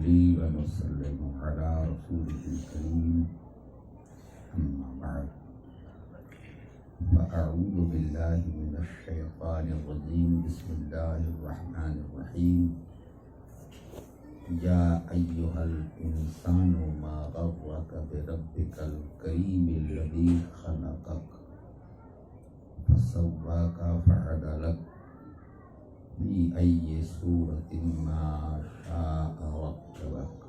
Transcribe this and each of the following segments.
ونصلي ونسلم على رسوله الكريم أما بعد فأعوذ بالله من الشيطان الرجيم بسم الله الرحمن الرحيم يا أيها الإنسان ما غرك بربك الكريم الذي خلقك فسواك فعدلك في أي صورة ما شاء ركبك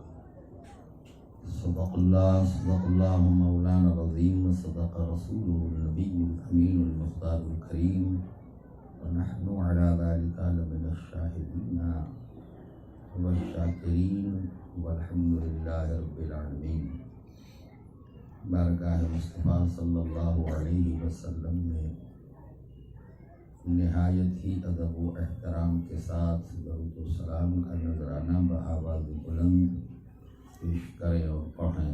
صدق الله مولانا العظيم وصدق رسوله النبي الأمين المختار الكريم ونحن على ذلك لمن الشاهدين والشاکرین والحمد للہ رب العالمین۔ بارگاہ مصطفیٰ صلی اللہ علیہ وسلم میں نہایت ہی ادب و احترام کے ساتھ درود و سلام کا نذرانہ بآواز بلند پیش کریں اور پڑھیں۔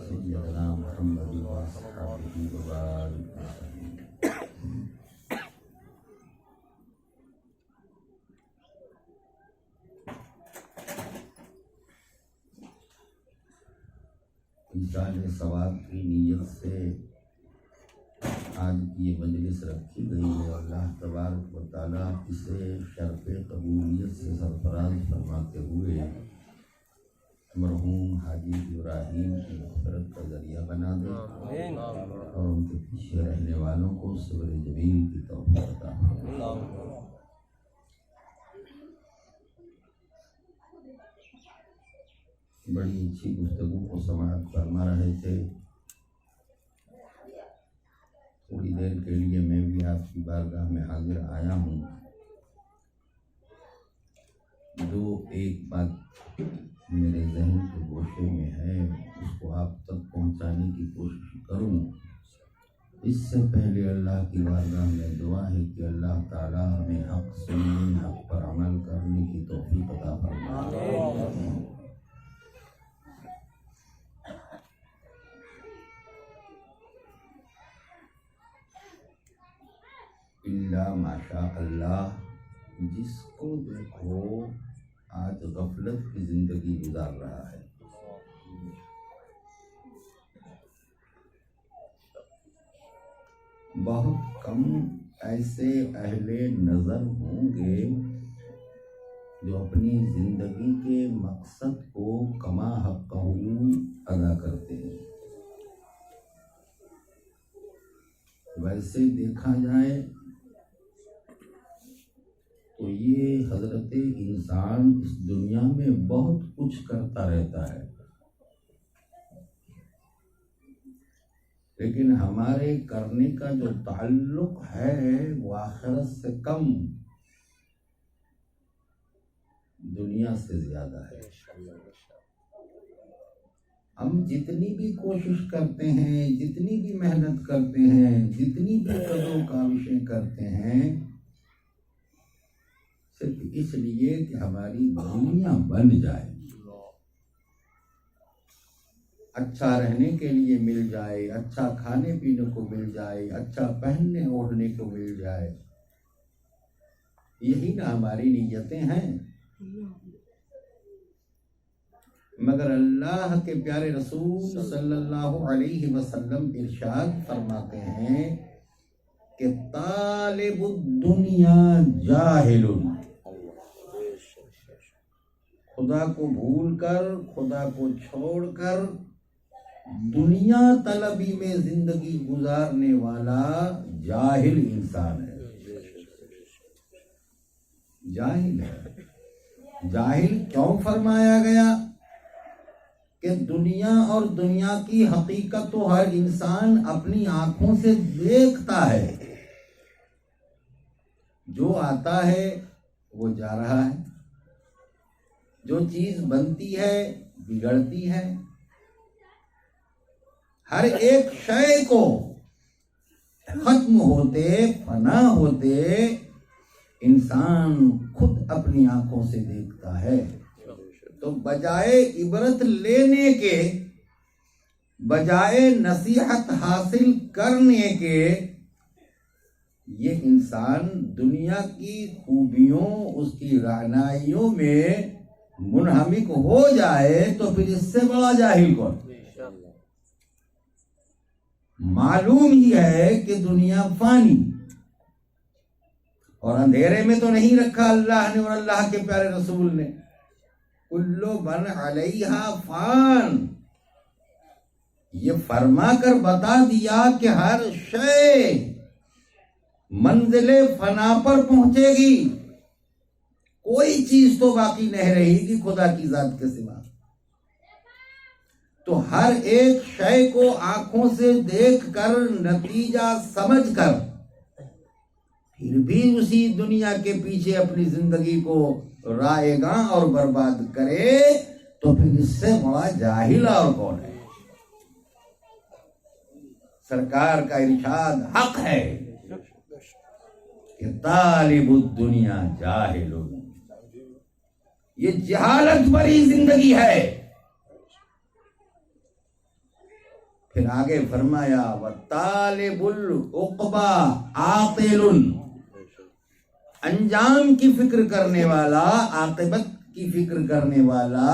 سیدنا محمد وصحبہ وبارک وسلم۔ ایصال ثواب کی نیت سے آج کی یہ مجلس رکھی گئی ہے، اللہ تبارک و تعالیٰ اسے شرف قبولیت سے سرفراز فرماتے ہوئے مرحوم حاجی ابراہیم کی مغفرت کا ذریعہ بنا دے اور ان کے پیچھے رہنے والوں کو صبر جمیل کی توفیق عطا فرمائے۔ بڑی اچھی گفتگو کو سماعت فرما رہے تھے۔ تھوڑی دیر کے لیے میں بھی آپ کی بارگاہ میں حاضر آیا ہوں، جو ایک بات میرے ذہن کے گوشے میں ہے اس کو آپ تک پہنچانے کی کوشش کروں۔ اس سے پہلے اللہ کی بارگاہ میں دعا ہے کہ اللہ تعالیٰ ہمیں حق سننے، حق پر عمل کرنے کی توفیق عطا فرمائے۔ اللہ ماشاء اللہ، جس کو دیکھو آج غفلت کی زندگی گزار رہا ہے۔ بہت کم ایسے اہل نظر ہوں گے جو اپنی زندگی کے مقصد کو کما حقہ ادا کرتے ہیں۔ ویسے دیکھا جائے تو یہ حضرت انسان اس دنیا میں بہت کچھ کرتا رہتا ہے، لیکن ہمارے کرنے کا جو تعلق ہے وہ آخرت سے کم، دنیا سے زیادہ ہے۔ ہم جتنی بھی کوشش کرتے ہیں، جتنی بھی محنت کرتے ہیں، جتنی بھی قدر و کاوشیں کرتے ہیں، صرف اس لیے کہ ہماری دنیا بن جائے، اچھا رہنے کے لیے مل جائے، اچھا کھانے پینے کو مل جائے، اچھا پہننے اوڑھنے کو مل جائے، یہی نا ہماری نیتیں ہیں۔ مگر اللہ کے پیارے رسول صلی اللہ علیہ وسلم ارشاد فرماتے ہیں کہ طالب الدنیا جاہل، خدا کو بھول کر، خدا کو چھوڑ کر دنیا طلبی میں زندگی گزارنے والا جاہل انسان ہے۔ جاہل ہے۔ جاہل کیوں فرمایا گیا؟ کہ دنیا اور دنیا کی حقیقت تو ہر انسان اپنی آنکھوں سے دیکھتا ہے، جو آتا ہے وہ جا رہا ہے، جو چیز بنتی ہے بگڑتی ہے، ہر ایک شے کو ختم ہوتے فنا ہوتے انسان خود اپنی آنکھوں سے دیکھتا ہے۔ تو بجائے عبرت لینے کے، بجائے نصیحت حاصل کرنے کے، یہ انسان دنیا کی خوبیوں اس کی رعنائیوں میں منہمک ہو جائے تو پھر اس سے بڑا جاہل کون؟ معلوم ہی ہے کہ دنیا فانی، اور اندھیرے میں تو نہیں رکھا اللہ نے اور اللہ کے پیارے رسول نے. کل من علیہا فان، یہ فرما کر بتا دیا کہ ہر شے منزل فنا پر پہنچے گی، کوئی چیز تو باقی نہیں رہے گی خدا کی ذات کے سوا. تو ہر ایک شے کو آنکھوں سے دیکھ کر نتیجہ سمجھ کر پھر بھی اسی دنیا کے پیچھے اپنی زندگی کو رائے گاں اور برباد کرے تو پھر اس سے بڑا جاہل اور کون ہے؟ سرکار کا ارشاد حق ہے کہ طالب الدنیا جاہل، یہ جہالت بری زندگی ہے. پھر آگے فرمایا وَطَالِبُ الْعُقْبَى عَاقِلٌ، انجام کی فکر کرنے والا، عاقبت کی فکر کرنے والا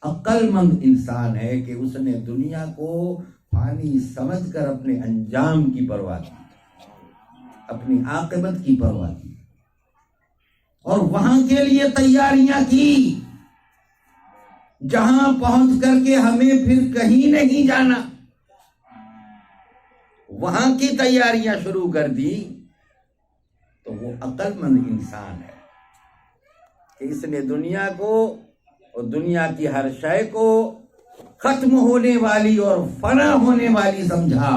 عقل مند انسان ہے کہ اس نے دنیا کو فانی سمجھ کر اپنے انجام کی پرواہ کی، اپنی عاقبت کی پرواہ کی، اور وہاں کے لیے تیاریاں کی جہاں پہنچ کر کے ہمیں پھر کہیں نہیں جانا. وہاں کی تیاریاں شروع کر دی تو وہ عقل مند انسان ہے کہ اس نے دنیا کو اور دنیا کی ہر شے کو ختم ہونے والی اور فنا ہونے والی سمجھا،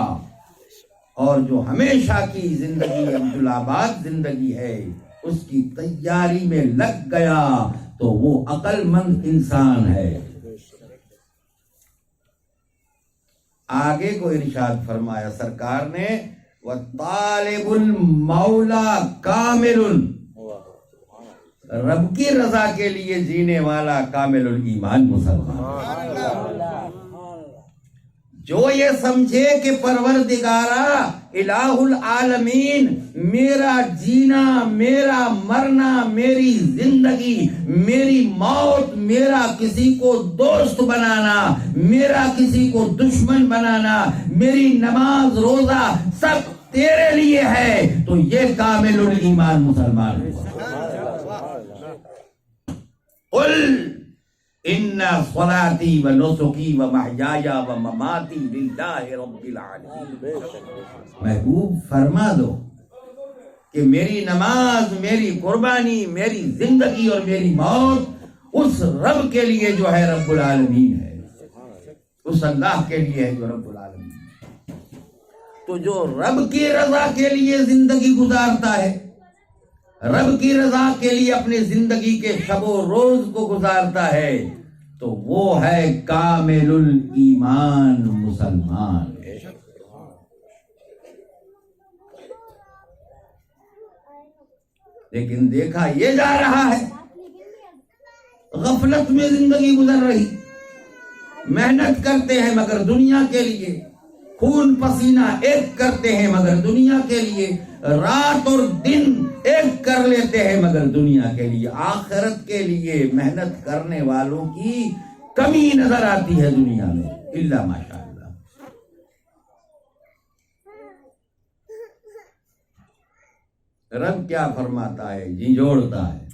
اور جو ہمیشہ کی زندگی عبدالآباد زندگی ہے اس کی تیاری میں لگ گیا تو وہ عقل مند انسان ہے. آگے کو ارشاد فرمایا سرکار نے وَطَالِبُ الْمَوْلَى كَامِلٌ، رب کی رضا کے لیے جینے والا کامل الایمان مسلمان، جو یہ سمجھے کہ پروردگارا الہ العالمین میرا جینا، میرا مرنا، میری زندگی، میری موت، میرا کسی کو دوست بنانا، میرا کسی کو دشمن بنانا، میری نماز روزہ سب تیرے لیے ہے، تو یہ کامل الایمان مسلمان ہے. قل ان صلاتی و نسکی و محیای و مماتی للہ رب العالمین، محبوب فرما دو کہ میری نماز، میری قربانی، میری زندگی اور میری موت اس رب کے لیے جو ہے رب العالمین ہے، اس اللہ کے لیے ہے جو رب العالمین ہے. تو جو رب کی رضا کے لیے زندگی گزارتا ہے، رب کی رضا کے لیے اپنی زندگی کے شب و روز کو گزارتا ہے، تو وہ ہے کامل الایمان مسلمان. لیکن دیکھا یہ جا رہا ہے غفلت میں زندگی گزر رہی، محنت کرتے ہیں مگر دنیا کے لیے، خون پسینہ ایک کرتے ہیں مگر دنیا کے لیے، رات اور دن ایک کر لیتے ہیں مگر دنیا کے لیے. آخرت کے لیے محنت کرنے والوں کی کمی نظر آتی ہے دنیا میں، الا ماشاء اللہ. رب کیا فرماتا ہے، جھنجھوڑتا ہے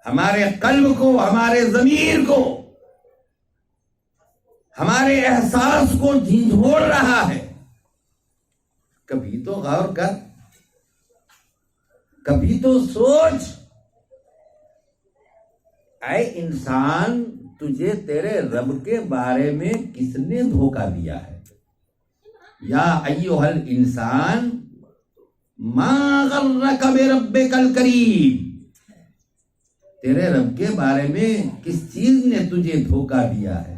ہمارے قلب کو، ہمارے ضمیر کو، ہمارے احساس کو جھنجھوڑ رہا ہے. کبھی تو غور کر، کبھی تو سوچ، اے انسان تجھے تیرے رب کے بارے میں کس نے دھوکہ دیا ہے؟ یا ایھا الانسان ما غرک بربک الکریم، تیرے رب کے بارے میں کس چیز نے تجھے دھوکہ دیا ہے؟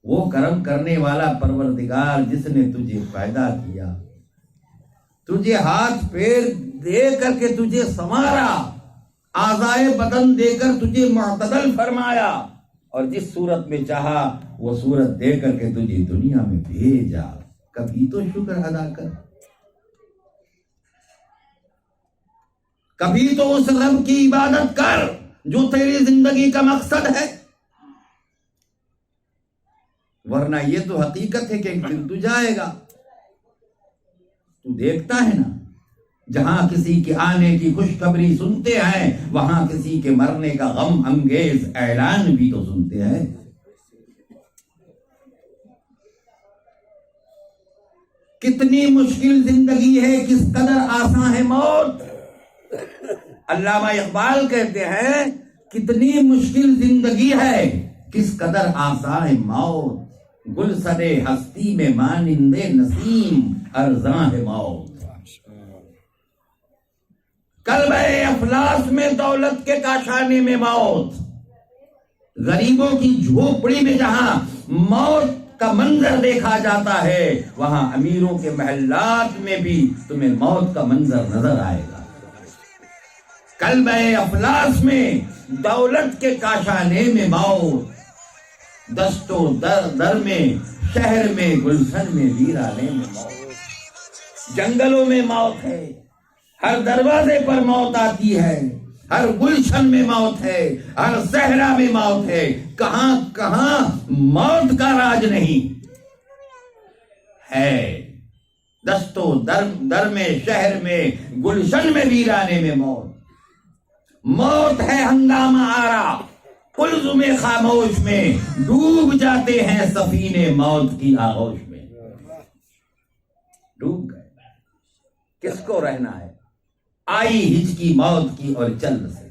وہ کرم کرنے والا پروردگار جس نے تجھے پیدا کیا، تجھے ہاتھ پیر دے کر کے تجھے سنوارا، اعضائے بدن دے کر تجھے معتدل فرمایا، اور جس صورت میں چاہا وہ صورت دے کر کے تجھے دنیا میں بھیجا. کبھی تو شکر ادا کر. کبھی تو اس رب کی عبادت کر جو تیری زندگی کا مقصد ہے، ورنہ یہ تو حقیقت ہے کہ ایک دن تو جائے گا۔ تو دیکھتا ہے نا، جہاں کسی کے آنے کی خوشخبری سنتے ہیں وہاں کسی کے مرنے کا غم انگیز اعلان بھی تو سنتے ہیں۔ کتنی مشکل زندگی ہے، کس قدر آسان ہے موت۔ علامہ اقبال کہتے ہیں کتنی مشکل زندگی ہے، کس قدر آسان ہے موت، گلشن ہستی میں مانند نسیم ارزاں ہے موت۔ قلب افلاس میں دولت کے کاشانے میں موت، غریبوں کی جھوپڑی میں جہاں موت کا منظر دیکھا جاتا ہے وہاں امیروں کے محلات میں بھی تمہیں موت کا منظر نظر آئے گا۔ قلب افلاس میں دولت کے کاشانے میں موت، دست و در میں شہر میں گلشن میں ویرانے میں موت۔ جنگلوں میں موت ہے، ہر دروازے پر موت آتی ہے، ہر گلشن میں موت ہے، ہر صحرا میں موت ہے، کہاں کہاں موت کا راج نہیں ہے۔ دست و در میں شہر میں گلشن میں ویرانے میں موت۔ موت ہے ہنگامہ آرا قلزم خاموش میں، ڈوب جاتے ہیں سفینے موت کی آغوش میں۔ ڈوب گئے، کس کو رہنا ہے؟ آئی ہچکی موت کی اور چل سے۔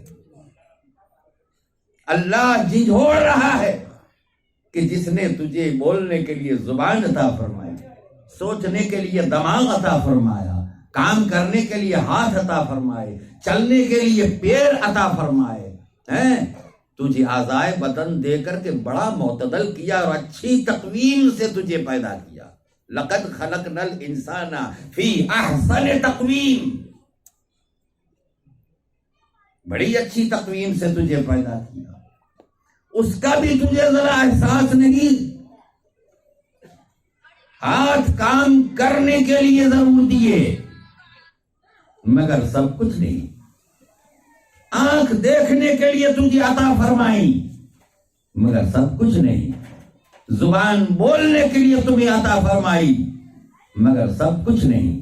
اللہ جھنجھوڑ رہا ہے کہ جس نے تجھے بولنے کے لیے زبان عطا فرمائی، سوچنے کے لیے دماغ عطا فرمایا، کام کرنے کے لیے ہاتھ عطا فرمائے، چلنے کے لیے پیر عطا فرمائے، تجھے اعضائے بدن دے کر کے بڑا معتدل کیا اور اچھی تقویم سے تجھے پیدا کیا۔ لقد خلقنا الانسان فی احسن تقویم، بڑی اچھی تقویم سے تجھے پیدا کیا، اس کا بھی تجھے ذرا احساس نہیں؟ ہاتھ کام کرنے کے لیے ضرور دیے مگر سب کچھ نہیں، آنکھ دیکھنے کے لیے تجھے عطا فرمائی مگر سب کچھ نہیں، زبان بولنے کے لیے تمہیں عطا فرمائی مگر سب کچھ نہیں،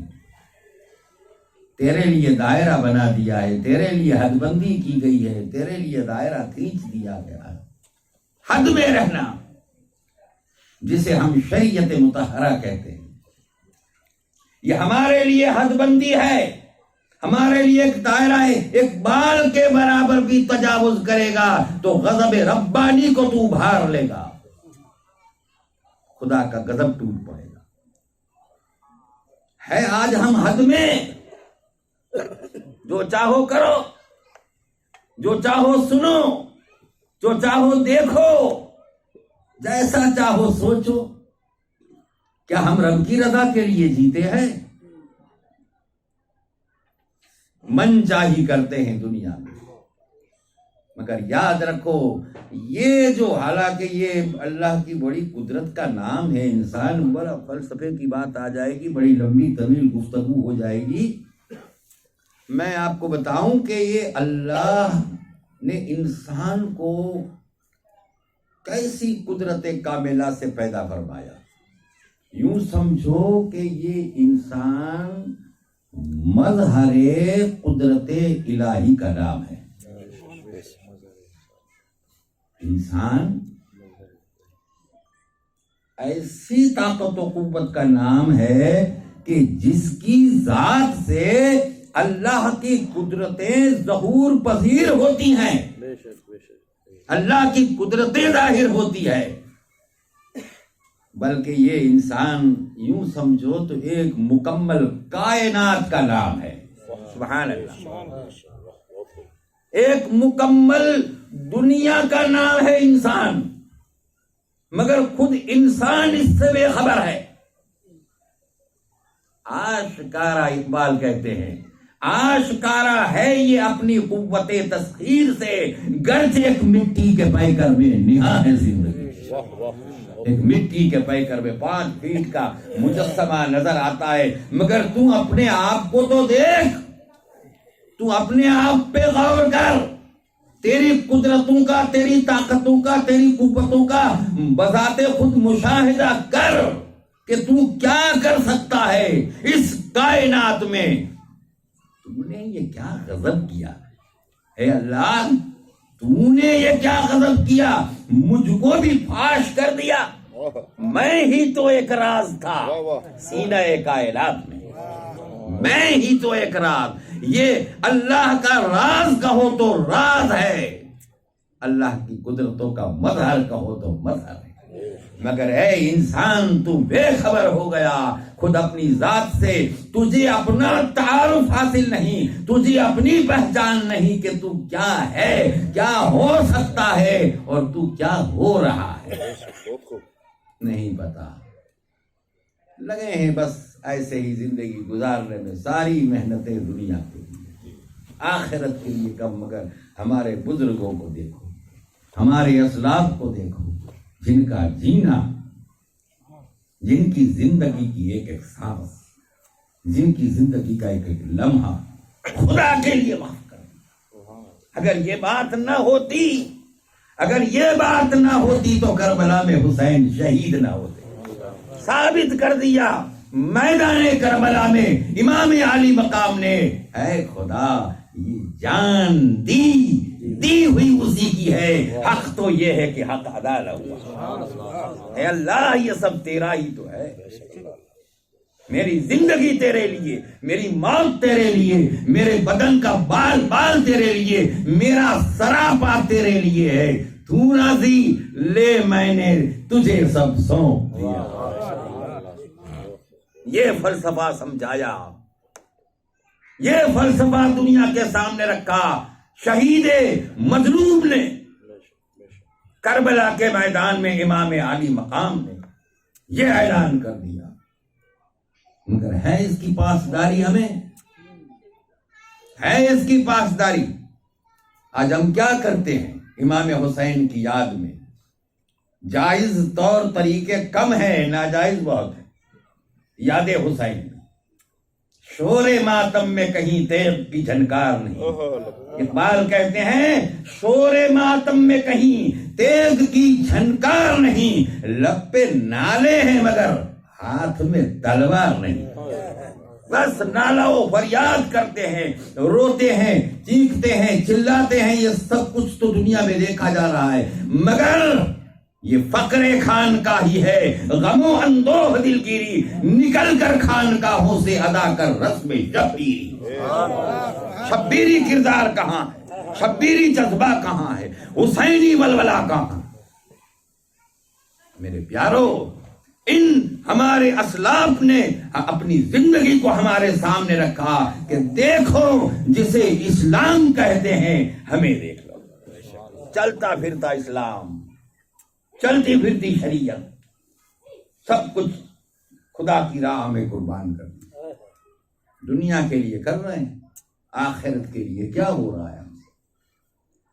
تیرے لیے دائرہ بنا دیا ہے، تیرے لیے حد بندی کی گئی ہے، تیرے لیے دائرہ کھینچ دیا گیا ہے۔ حد میں رہنا جسے ہم شریعت مطہرہ کہتے ہیں، یہ ہمارے لیے حد بندی ہے، ہمارے لیے ایک دائرہ ہے۔ ایک بال کے برابر بھی تجاوز کرے گا تو غضب ربانی کو تو ابھار لے گا، خدا کا غضب ٹوٹ پڑے گا۔ ہے آج ہم حد میں، جو چاہو کرو، جو چاہو سنو، جو چاہو دیکھو، جیسا چاہو سوچو۔ کیا ہم رب کی رضا کے لیے جیتے ہیں؟ من چاہی کرتے ہیں دنیا میں، مگر یاد رکھو یہ جو، حالانکہ یہ اللہ کی بڑی قدرت کا نام ہے، انسان بڑا فلسفے کی بات آ جائے گی، بڑی لمبی طویل گفتگو ہو جائے گی۔ میں آپ کو بتاؤں کہ یہ اللہ نے انسان کو کیسی قدرت کاملہ سے پیدا فرمایا۔ یوں سمجھو کہ یہ انسان مظہر قدرت الہی کا نام ہے۔ انسان ایسی طاقت و قوت کا نام ہے کہ جس کی ذات سے اللہ کی قدرتیں ظہور پذیر ہوتی ہیں، اللہ کی قدرتیں ظاہر ہوتی ہے۔ بلکہ یہ انسان یوں سمجھو تو ایک مکمل کائنات کا نام ہے۔ سبحان اللہ، ایک مکمل دنیا کا نام ہے انسان، مگر خود انسان اس سے بے خبر ہے۔ آشکارا، اقبال کہتے ہیں آشکارا ہے یہ اپنی قوت تسخیر سے، گرچہ ایک مٹی کے پیکر میں نہا ہے زندگی۔ ایک مٹی کے پیکر میں 5 فیٹ کا مجسمہ نظر آتا ہے، مگر تو اپنے آپ کو تو دیکھ، تو اپنے آپ پہ غور کر، تیری قدرتوں کا، تیری طاقتوں کا، تیری قوتوں کا بذات خود مشاہدہ کر کہ تو کیا کر سکتا ہے اس کائنات میں۔ تو نے یہ کیا غضب کیا اے اللہ، تو نے یہ کیا غضب کیا، مجھ کو بھی فاش کر دیا، میں ہی تو ایک راز تھا سینہ کائنات میں ہی تو ایک راز۔ یہ اللہ کا راز کہو تو راز ہے، اللہ کی قدرتوں کا مظہر کہو تو مظہر ہے، مگر اے انسان تو بے خبر ہو گیا خود اپنی ذات سے، تجھے اپنا تعارف حاصل نہیں، تجھے اپنی پہچان نہیں کہ تو کیا ہے، کیا ہو سکتا ہے اور تو کیا ہو رہا ہے، نہیں پتا۔ لگے ہیں بس ایسے ہی زندگی گزارنے میں، ساری محنتیں دنیا کے لیے، آخرت کے لیے کم، مگر ہمارے بزرگوں کو دیکھو، ہمارے اسلاف کو دیکھو، جن کا جینا، جن کی زندگی کی ایک ایک سانس، جن کی زندگی کا ایک ایک لمحہ خدا کے لیے معاف کر۔ اگر یہ بات نہ ہوتی، اگر یہ بات نہ ہوتی تو کربلا میں حسین شہید نہ ہوتے۔ ثابت کر دیا میدان کربلا میں امام علی مقام نے، اے خدا یہ جان دی ہوئی اسی کی ہے، حق تو یہ ہے کہ حق ادا نہ ہوا۔ اے اللہ یہ سب تیرا ہی تو ہے، میری زندگی تیرے لیے، میری موت تیرے لیے، میرے بدن کا بال بال تیرے لیے، میرا سراپا تیرے لیے ہے، تو راضی لے میں نے تجھے سب سونپ دیا۔ یہ فلسفہ سمجھایا، یہ فلسفہ دنیا کے سامنے رکھا شہید مظلوم نے، کربلا کے میدان میں امام علی مقام نے یہ اعلان کر دیا، مگر ہے اس کی پاسداری، ہمیں ہے اس کی پاسداری۔ آج ہم کیا کرتے ہیں امام حسین کی یاد میں؟ جائز طور طریقے کم ہیں، ناجائز بہت ہے۔ یاد حسین شور ماتم میں کہیں تیغ کی جھنکار نہیں، اقبال کہتے ہیں شور ماتم میں کہیں تیغ کی جھنکار نہیں، لب پہ نالے ہیں مگر ہاتھ میں تلوار نہیں۔ بس نالا و فریاد کرتے ہیں، روتے ہیں، چیختے ہیں، چلاتے ہیں، یہ سب کچھ تو دنیا میں دیکھا جا رہا ہے، مگر یہ فقر خان کا ہی ہے، غم و اندوہ دلگیری، نکل کر خانقاہوں سے ادا کر رسم شبیری۔ شبیری کردار کہاں ہے، شبیری جذبہ کہاں ہے، حسینی ولولہ کہاں؟ میرے پیارو، ان ہمارے اسلاف نے اپنی زندگی کو ہمارے سامنے رکھا کہ دیکھو جسے اسلام کہتے ہیں ہمیں دیکھ لو، چلتا پھرتا اسلام، چلتی پھرتی شریعت، سب کچھ خدا کی راہ میں قربان کر دیا۔ دنیا کے لیے کر رہے ہیں، آخرت کے لیے کیا ہو رہا ہے ہم سے؟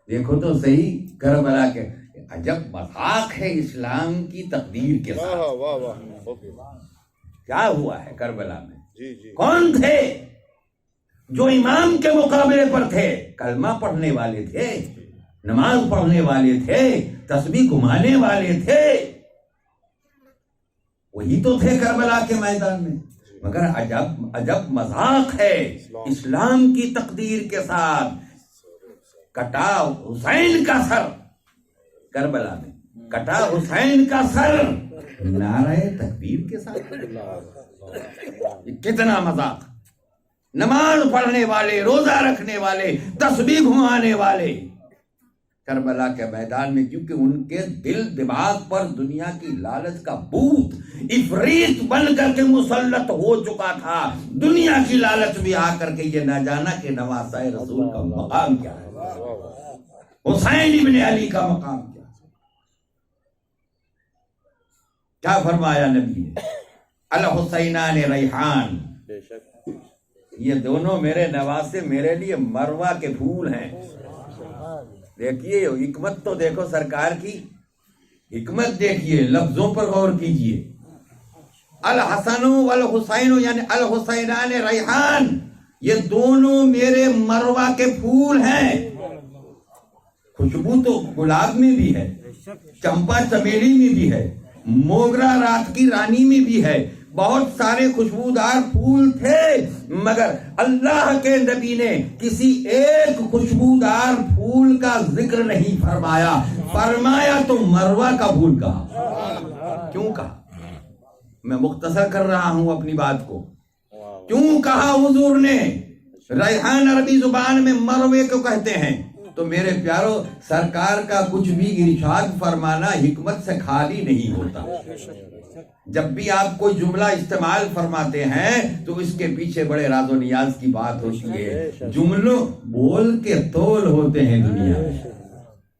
دیکھو تو صحیح کربلا کے عجب مذاق ہے اسلام کی تقدیر کے ساتھ۔ کیا ہوا ہے کربلا میں؟ کون تھے جو امام کے مقابلے پر تھے؟ کلمہ پڑھنے والے تھے، نماز پڑھنے والے تھے، تسبیح گھمانے والے تھے، وہی تو تھے کربلا کے میدان میں، مگر عجب مذاق ہے اسلام کی تقدیر کے ساتھ۔ کٹا حسین کا سر کربلا میں، کٹا حسین کا سر نعرہ تکبیر کے ساتھ، کتنا مذاق! نماز پڑھنے والے، روزہ رکھنے والے، تسبیح گھمانے والے کربلا کے میدان میں، کیونکہ ان کے دل دماغ پر دنیا کی لالچ کا بھوت عفریت بن کر کے مسلط ہو چکا تھا۔ دنیا کی لالچ بھی آ کر کے یہ نہ جانا کہ نواسہ رسول کا مقام کیا ہے، حسین ابن علی کا مقام کیا ہے۔ کیا فرمایا نبی نے؟ الحسینان ریحان، یہ دونوں میرے نواسے میرے لیے مروہ کے پھول ہیں۔ دیکھیے حکمت تو دیکھو سرکار کی، حکمت دیکھیے، لفظوں پر غور کیجیے۔ الحسن والحسین یعنی الحسینان ریحان، یہ دونوں میرے مروہ کے پھول ہیں. خوشبو تو گلاب میں بھی ہے، چمپا چمیلی میں بھی ہے، موگرا رات کی رانی میں بھی ہے، بہت سارے خوشبودار پھول تھے، مگر اللہ کے نبی نے کسی ایک خوشبودار پھول کا ذکر نہیں فرمایا. فرمایا تو مروہ کا پھول کہا. کیوں کہا؟ میں مختصر کر رہا ہوں اپنی بات کو. کیوں کہا حضور نے؟ ریحان عربی زبان میں مروے کو کہتے ہیں. تو میرے پیارو، سرکار کا کچھ بھی ارشاد فرمانا حکمت سے خالی نہیں ہوتا. جب بھی آپ کوئی جملہ استعمال فرماتے ہیں تو اس کے پیچھے بڑے راز و نیاز کی بات ہوتی ہے. جملوں بول کے تول ہوتے ہیں دنیا میں.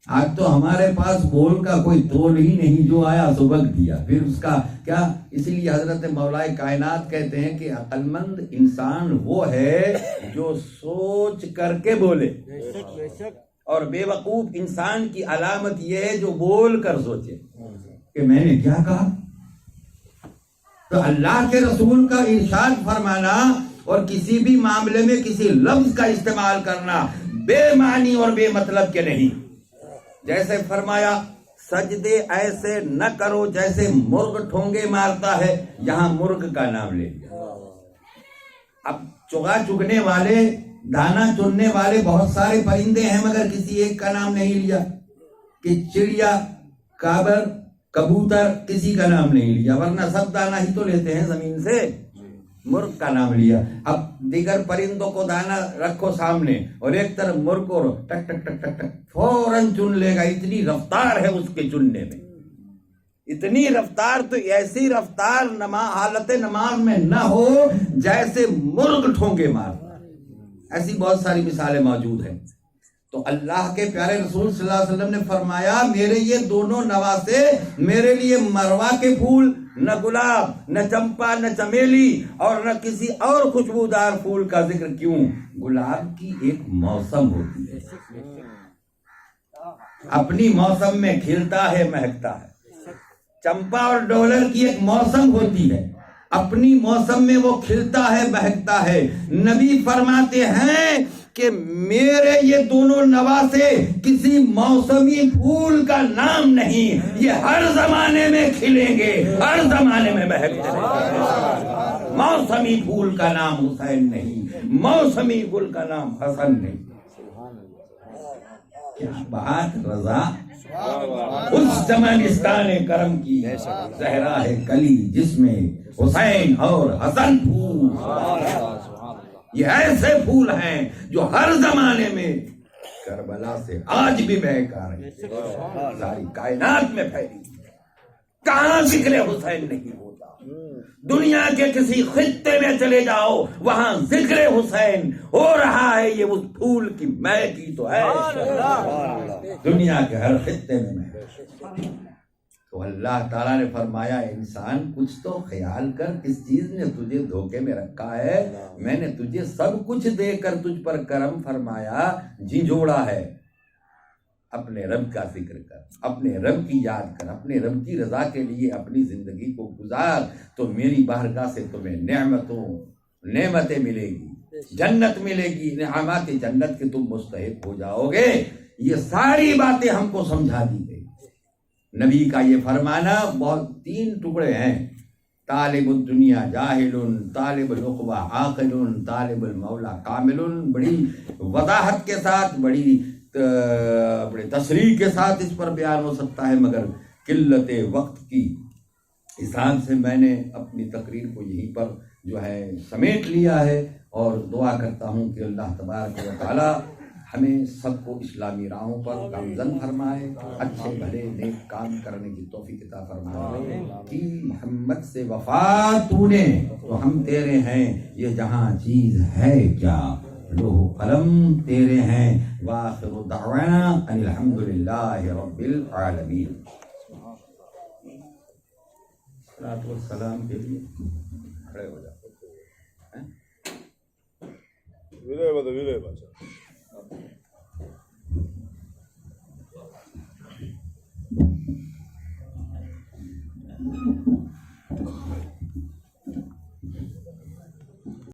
آج تو ہمارے پاس بول کا کوئی تول ہی نہیں، جو آیا سو بک دیا. پھر اس کا کیا؟ اس لیے حضرت مولائے کائنات کہتے ہیں کہ عقل مند انسان وہ ہے جو سوچ کر کے بولے، اور بے وقوف انسان کی علامت یہ ہے جو بول کر سوچے کہ میں نے کیا کہا. تو اللہ کے رسول کا ارشاد فرمانا اور کسی بھی معاملے میں کسی لفظ کا استعمال کرنا بے معنی اور بے مطلب کے نہیں. جیسے فرمایا سجدے ایسے نہ کرو جیسے مرغ ٹھونگے مارتا ہے، یہاں مرغ کا نام لے لیا. اب چگا چگنے والے، دانا چننے والے بہت سارے پرندے ہیں، مگر کسی ایک کا نام نہیں لیا. کہ چڑیا، کابر، کبوتر، کسی کا نام نہیں لیا، ورنہ سب دانا ہی تو لیتے ہیں زمین سے. مرغ کا نام لیا. اب دیگر پرندوں کو دانا رکھو سامنے اور ایک طرف مرغ کو ٹک ٹک ٹک ٹک ٹک فوراً چن لے گا. اتنی رفتار ہے اس کے چننے میں، اتنی رفتار. تو ایسی رفتار حالت نماز میں نہ ہو جیسے مرغ ٹھونگے مارتا. ایسی بہت ساری مثالیں موجود ہیں. تو اللہ کے پیارے رسول صلی اللہ علیہ وسلم نے فرمایا میرے یہ دونوں نواسے میرے لیے مروہ کے پھول، نہ گلاب، نہ چمپا، نہ چمیلی اور نہ کسی اور خوشبودار پھول کا ذکر. کیوں؟ گلاب کی ایک موسم ہوتی ہے، اپنی موسم میں کھلتا ہے، مہکتا ہے. چمپا اور ڈولر کی ایک موسم ہوتی ہے، اپنی موسم میں وہ کھلتا ہے، بہکتا ہے. نبی فرماتے ہیں کہ میرے یہ دونوں نواسے کسی موسمی پھول کا نام نہیں، یہ ہر زمانے میں کھلیں گے، ہر زمانے میں بہکتے رہیں گے. موسمی پھول کا نام حسین نہیں، موسمی پھول کا نام حسن نہیں. کیا بات رضا! اس چمنستان کرم کی زہرا ہے کلی جس میں حسین اور حسن پھول. یہ ایسے پھول ہیں جو ہر زمانے میں کربلا سے آج بھی مہک آ رہے ہیں، ساری کائنات میں پھیلی. کہاں ذکر حسین نہیں ہوتا؟ دنیا کے کسی خطے میں چلے جاؤ، وہاں ذکر حسین ہو رہا ہے. یہ اس پھول کی مہک ہی تو ہے، دنیا کے ہر خطے میں مہک. تو اللہ تعالیٰ نے فرمایا انسان کچھ تو خیال کر، کس چیز نے تجھے دھوکے میں رکھا ہے. میں نے تجھے سب کچھ دے کر تجھ پر کرم فرمایا، جھنجھوڑا ہے. اپنے رب کا ذکر کر، اپنے رب کی یاد کر، اپنے رب کی رضا کے لیے اپنی زندگی کو گزار، تو میری بارگاہ سے تمہیں نعمتیں ملے گی، جنت ملے گی، نعمات جنت کے تم مستحق ہو جاؤ گے. یہ ساری باتیں ہم کو سمجھا دی گئی. نبی کا یہ فرمانا بہت 3 ٹکڑے ہیں: طالب الدنیا جاہل، طالب العقبہ عاقل، طالب المولا کامل. بڑی وضاحت کے ساتھ، بڑی تصریح کے ساتھ اس پر بیان ہو سکتا ہے، مگر قلت وقت کی حساب سے میں نے اپنی تقریر کو یہیں پر جو ہے سمیٹ لیا ہے. اور دعا کرتا ہوں کہ اللہ تبارک و تعالی ہمیں سب کو اسلامی راہوں پر گامزن فرمائے، اچھے بھلے نیک کام کرنے کی توفیق عطا فرمائے. کہ محمد سے وفا تو نے تو ہم تیرے ہیں، یہ جہاں چیز ہے کیا، لوح قلم تیرے ہیں. وآخر دعوانا ان الحمدللہ رب العالمین. صلاۃ والسلام کے لیے کھڑے ہو جاؤ.